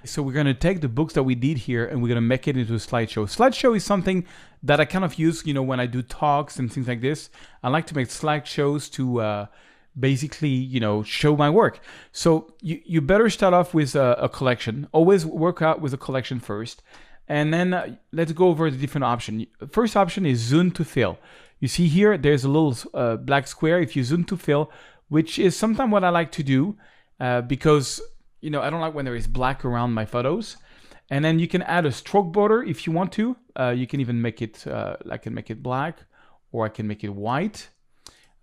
So we're going to take the books that we did here and we're going to make it into a slideshow. Slideshow is something that I kind of use, you know, when I do talks and things like this. I like to make slideshows to basically, you know, show my work. So you better start off with a collection. Always work out with a collection first. And then let's go over the different option. First option is zoom to fill. You see here, there's a little black square. If you zoom to fill, which is sometimes what I like to do because, you know, I don't like when there is black around my photos. And then you can add a stroke border if you want to. You can even make it, I can make it black or I can make it white.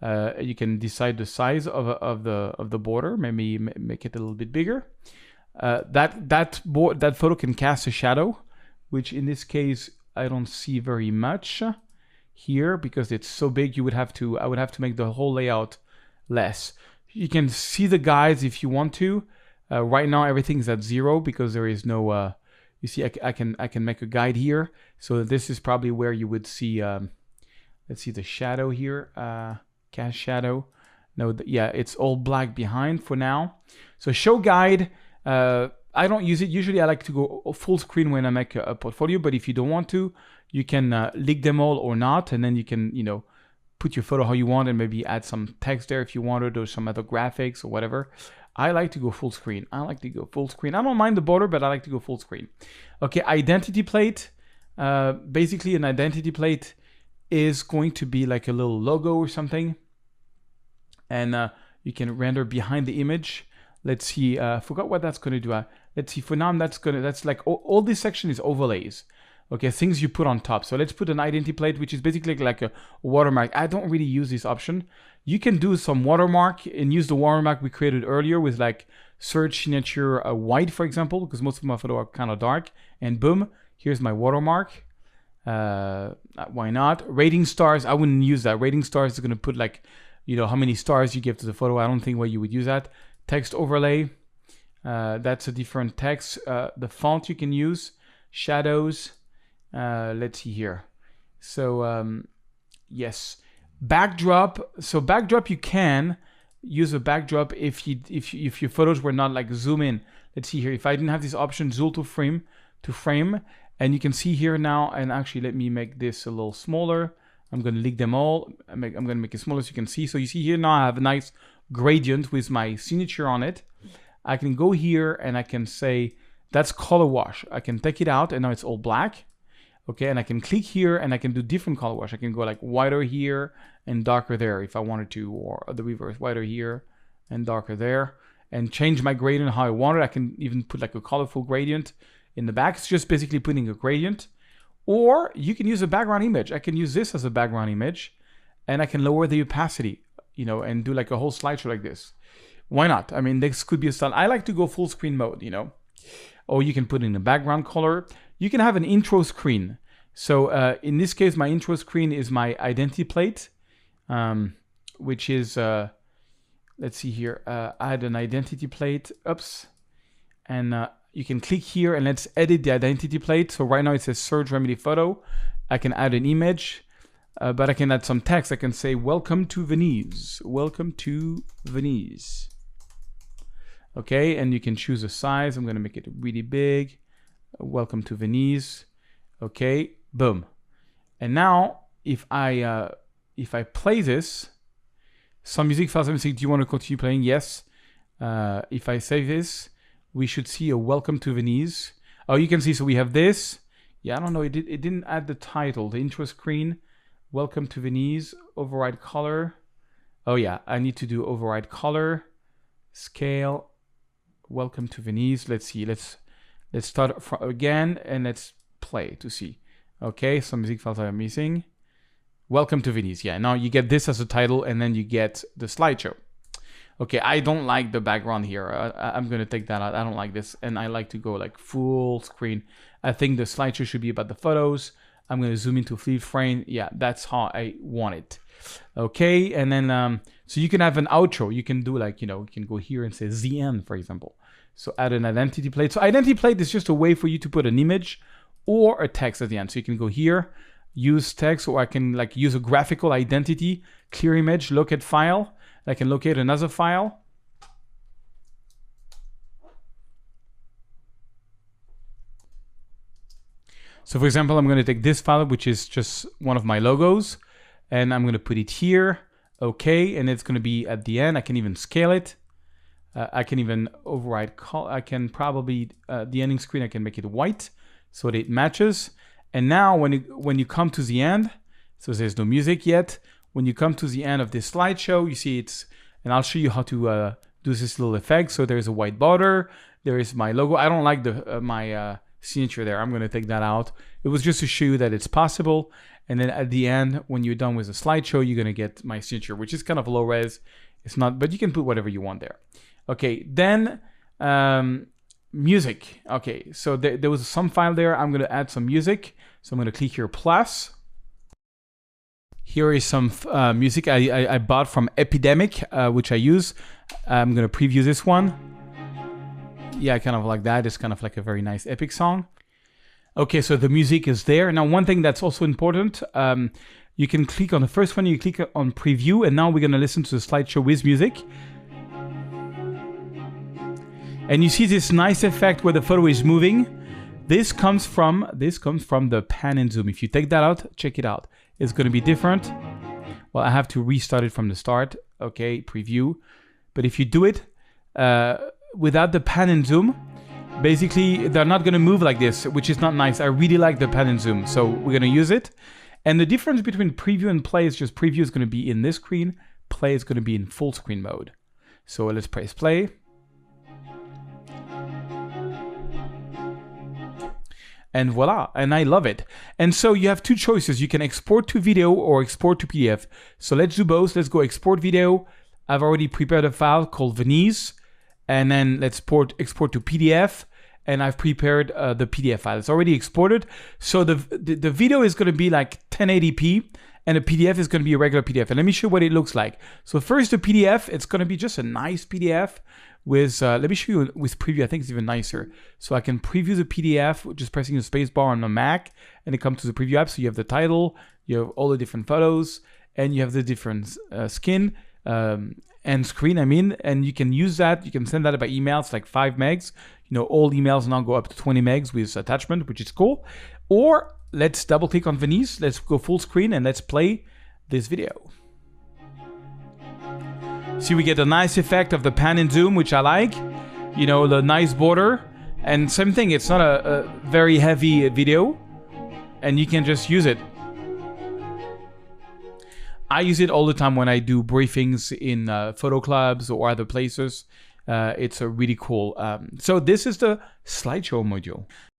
You can decide the size of the border, maybe make it a little bit bigger. That photo can cast a shadow, which in this case, I don't see very much here because it's so big. I would have to make the whole layout less. You can see the guides if you want to. Right now everything's at 0 because there is no. You see, I can make a guide here. So this is probably where you would see. Let's see the shadow here. Cast shadow. No, yeah, it's all black behind for now. So show guide. I don't use it. Usually I like to go full screen when I make a portfolio, but if you don't want to, you can link them all or not, and then you can, you know, put your photo how you want and maybe add some text there if you wanted or some other graphics or whatever. I like to go full screen. I don't mind the border, but I like to go full screen. Okay, identity plate. Basically an identity plate is going to be like a little logo or something. And you can render behind the image. Let's see, forgot what that's going to do. Let's see, for now, that's like, all this section is overlays. Okay, things you put on top. So let's put an identity plate, which is basically like a watermark. I don't really use this option. You can do some watermark and use the watermark we created earlier with like search signature white, for example, because most of my photos are kind of dark. And boom, here's my watermark. Why not? Rating stars, I wouldn't use that. Rating stars is going to put like, you know, how many stars you give to the photo. I don't think why you would use that. Text overlay, that's a different text. The font you can use, shadows. Let's see here. So yes, backdrop. So backdrop, you can use a backdrop if your photos were not like zoom in. Let's see here. If I didn't have this option, zoom to frame, and you can see here now. And actually, let me make this a little smaller. I'm going to link them all. I'm going to make it smaller so you can see. So you see here now I have a nice gradient with my signature on it. I can go here and I can say that's color wash. I can take it out and now it's all black. Okay, and I can click here and I can do different color wash. I can go like whiter here and darker there if I wanted to, or the reverse, whiter here and darker there, and change my gradient how I want it. I can even put like a colorful gradient in the back. It's just basically putting a gradient. Or you can use a background image. I can use this as a background image and I can lower the opacity, you know, and do like a whole slideshow like this. Why not? I mean, this could be a style. I like to go full screen mode, you know. Or you can put in a background color. You can have an intro screen. So in this case, my intro screen is my identity plate, which is, let's see here, add an identity plate. Oops. And you can click here and let's edit the identity plate. So right now it says search remedy photo. I can add an image. But I can add some text. I can say, welcome to Venice. Welcome to Venice. Okay, and you can choose a size. I'm going to make it really big. Welcome to Venice. Okay, boom. And now, if I play this, some music files, let me say, do you want to continue playing? Yes. If I save this, we should see a welcome to Venice. Oh, you can see, so we have this. Yeah, I don't know, it didn't add the title, the intro screen. Welcome to Venice, override color. Oh yeah, I need to do override color, scale, welcome to Venice. Let's see, let's start again and let's play to see. Okay, some music files are missing. Welcome to Venice, yeah, now you get this as a title and then you get the slideshow. Okay, I don't like the background here. I'm gonna take that out, I don't like this. And I like to go like full screen. I think the slideshow should be about the photos. I'm going to zoom into flip frame. Yeah, that's how I want it. Okay, and then, so you can have an outro. You can do like, you know, you can go here and say the end, for example. So add an identity plate. So identity plate is just a way for you to put an image or a text at the end. So you can go here, use text, or I can like use a graphical identity, clear image, locate file. I can locate another file. So for example, I'm going to take this file, which is just one of my logos, and I'm going to put it here. Okay, and it's going to be at the end. I can even scale it. I can even override. I can probably the ending screen. I can make it white so that it matches. And now when you come to the end, so there's no music yet. When you come to the end of this slideshow, you see it's, and I'll show you how to do this little effect. So there's a white border. There is my logo. I don't like the my signature there. I'm going to take that out. It was just to show you that it's possible. And then at the end, when you're done with the slideshow, you're going to get my signature, which is kind of low res. It's not, but you can put whatever you want there. Okay, then music. Okay, so there was some file there. I'm going to add some music. So I'm going to click here plus. Here is some music I bought from Epidemic, which I use. I'm going to preview this one. Yeah, kind of like that. It's kind of like a very nice epic song. Okay, so the music is there. Now, one thing that's also important, you can click on the first one, you click on preview, and now we're going to listen to the slideshow with music. And you see this nice effect where the photo is moving. This comes from the pan and zoom. If you take that out, check it out. It's going to be different. Well, I have to restart it from the start. Okay, preview. But if you do it without the pan and zoom, basically they're not going to move like this, which is not nice. I really like the pan and zoom, so we're going to use it. And the difference between preview and play is just preview is going to be in this screen, play is going to be in full screen mode. So let's press play. And voila, and I love it. And so you have two choices. You can export to video or export to PDF. So let's do both. Let's go export video. I've already prepared a file called Venice. And then let's export to PDF. And I've prepared the PDF file. It's already exported. So the video is going to be like 1080p. And the PDF is going to be a regular PDF. And let me show you what it looks like. So first the PDF, it's going to be just a nice PDF. With let me show you with preview. I think it's even nicer. So I can preview the PDF just pressing the space bar on the Mac, and it comes to the preview app. So you have the title, you have all the different photos, and you have the different skin and screen. I mean, and you can use that. You can send that by email. It's like 5 megs. You know, all emails now go up to 20 megs with attachment, which is cool. Or let's double click on Venice. Let's go full screen and let's play this video. See, we get a nice effect of the pan and zoom, which I like. You know, the nice border. And same thing, it's not a very heavy video. And you can just use it. I use it all the time when I do briefings in photo clubs or other places. It's a really cool. So this is the slideshow module.